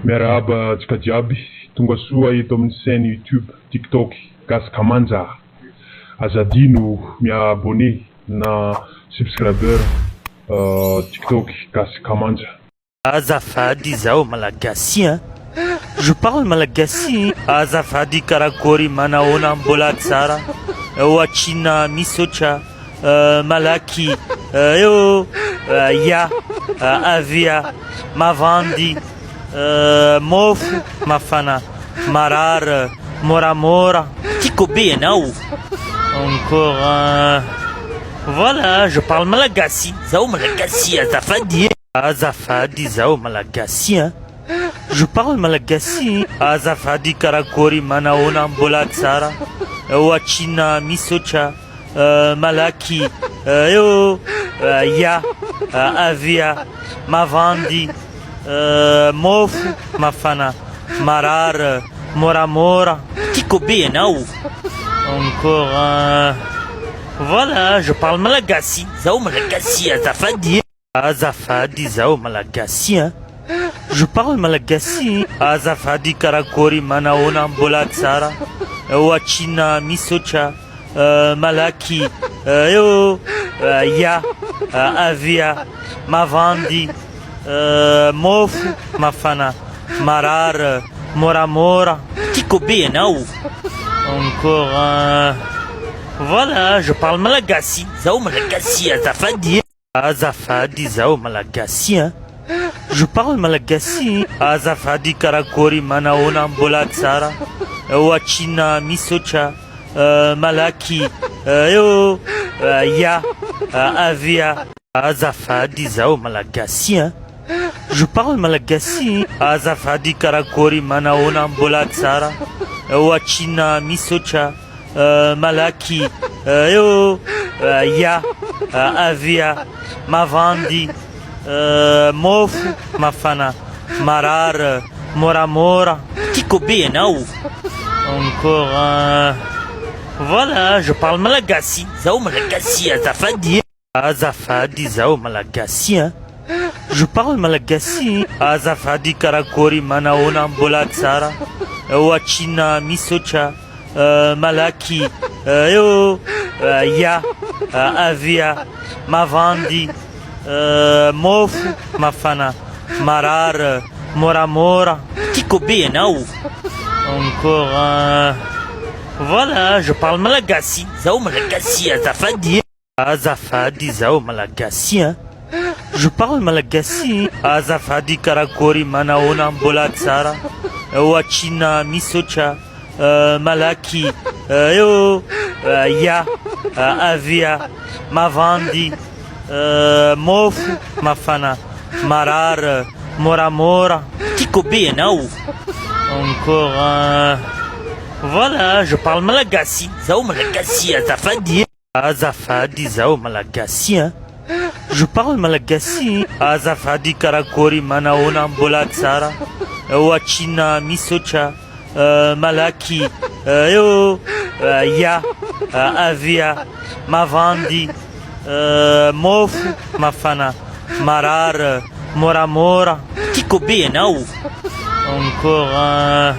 Miarahaba antsika jiaby, tonga soa eto amin'ny chaîne YouTube, TikTok, Gasy Kamanja. Azadino miabonné na subscriber TikTok Gasy Kamanja. Azafady zao malagasy hein. Je parle malagasy. Azafady karakôry manahoana mbola tsara. Ohatrina misotra malaky eo ya avia mavandy mofo mafana marara moramora tiako be anao. Encore voilà, je parle malagasy. Zao malagasy azafady. Azafady zao malagasy hein. Je parle malagasy. Azafady karakôry manahoana mbola tsara. Ohatrina misotra malaky eo ya avia mavandy mofo mafana marara moramora tiako be anao. Encore voilà, je parle malagasy. Zao malagasy azafady. Azafady zao malagasy hein. Je parle malagasy. Azafady karakôry manahoana mbola tsara. Ohatrina misotra malaky eo ya avia mavandy mofo mafana marara moramora tiako be anao. Encore voilà, je parle malagasy. Zao malagasy azafady. Azafady zao malagasy hein. Je parle malagasy. Azafady karakôry manahoana mbola tsara. Ohatrina misotra malaky eo ya avia. Azafady zao malagasy hein. Je parle malagasy. Azafady karakôry manahoana mbola tsara. Ohatrina misotra malaky eo ya avia mavandy mofo mafana marara moramora tiako be anao. Encore voilà, je parle malagasy. Zao malagasy azafady. Azafady zao malagasy hein. Je parle malagasy. Azafady karakôry manahoana mbola tsara. Ohatrina misotra malaky eo ya avia mavandy mofo mafana marara moramora tiako be anao. Encore voilà, je parle malagasy. Zao malagasy azafady. Azafady zao malagasy hein. Je parle malagasy. Azafady karakôry manahoana mbola tsara. Ohatrina misotra malaky eo ya avia mavandy mofo mafana marara moramora tiako be anao. Encore voilà, je parle malagasy. Zao malagasy azafady. Azafady zao malagasy hein. Je parle malagasy. Azafady karakôry manahoana mbola tsara. Ohatrina misotra malaky eo ya avia mavandy mofo mafana marara moramora tiako be anao. Encore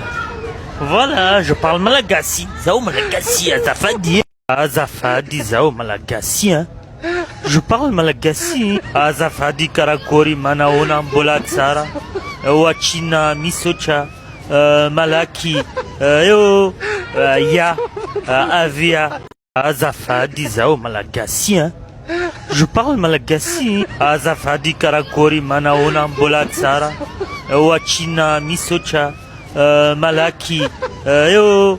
voilà, je parle malagasy. Zao malagasy azafady. Azafady zao malagasy hein. Je parle malagasy. Azafady karakôry manahoana mbola tsara. Ohatrina misotra malaky eo ya avia. Azafady zao malagasy hein. Je parle malagasy. Azafady karakôry manahoana mbola tsara. Ohatrina misotra malaky eo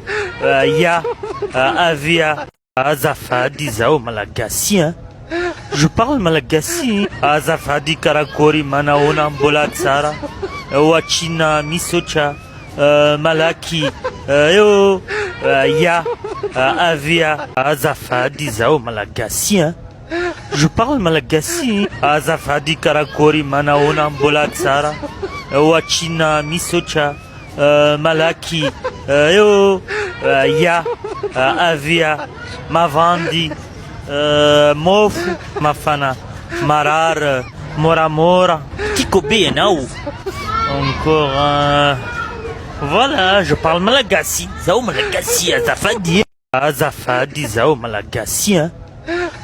ya avia. Azafady zao malagasy hein. Je parle malagasy. Azafady karakôry manahoana mbola tsara. Ohatrina misotra malaky eo ya avia. Azafady zao malagasy hein. Je parle malagasy. Azafady karakôry manahoana mbola tsara. Ohatrina misotra malaky eo ya avia mavandy mofo mafana marara moramora tiako be anao. Encore voilà, je parle malagasy. Zao malagasy azafady. Azafady zao malagasy hein.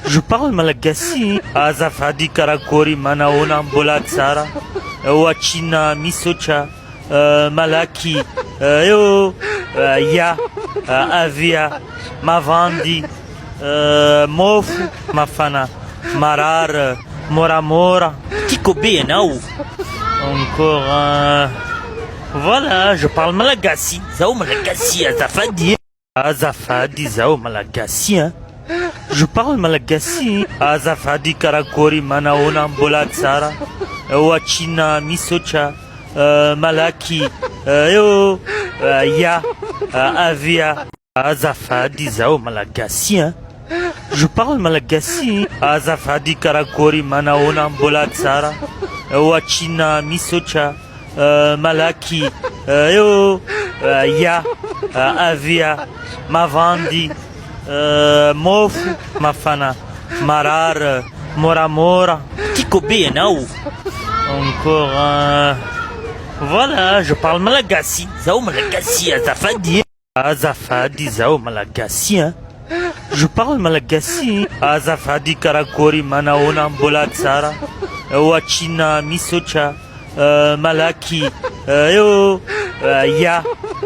Je parle malagasy. Azafady karakory manaona mbola tsara. Ohatrina misotra malaky eo ya avia mavandy mofo mafana marary moramora. Tiako be ianao. Encore voilà, je parle malagasy. Zao malagasy azafady. Azafady zao malagasy hein. Je parle malagasy. Azafady karakory manaona mbola tsara. Ohatrina misotra malaky eo ya avia azafady zao malagasy hein. Je parle malagasy. Azafady karakory manaona mbola tsara. Ohatrina misotra malaky eo ya avia mavandy mofo mafana marary moramora. Tiako be ianao. Encore voilà, je parle malagasy. Zao malagasy azafady. Azafady zao malagasy hein. Je parle malagasy. Azafady karakory manaona mbola tsara. Ohatrina misotra malaky eo ya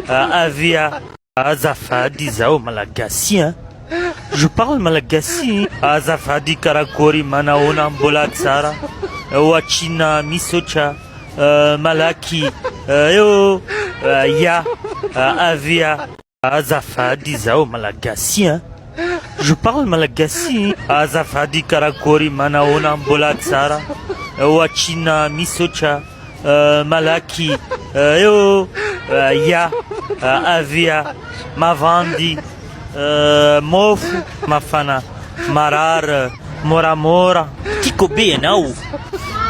avia azafady zao malagasy hein. Je parle malagasy. Azafady karakory manaona mbola tsara. Ohatrina misotra malaky eo ya avia azafady zao malagasy hein. Je parle malagasy. Azafady karakory manaona mbola tsara. Ohatrina misotra malaky eo ya avia mavandy mofo mafana marary moramora. Tiako be ianao.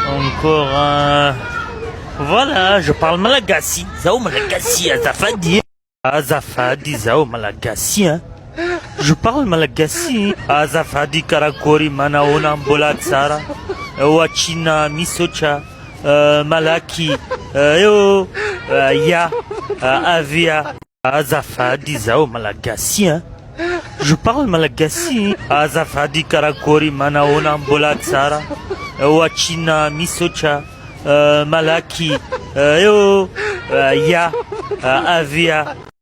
Encore voilà, je parle malagasy. Zao malagasy azafady. Azafady zao malagasy hein. Je parle malagasy. Azafady karakory manaona mbola tsara. Ohatrina misotra malaky eo ya avia azafady zao malagasy hein. Je parle malagasy. Azafady karakory manaona mbola tsara. Ohatrina misotra malaky eo ya avia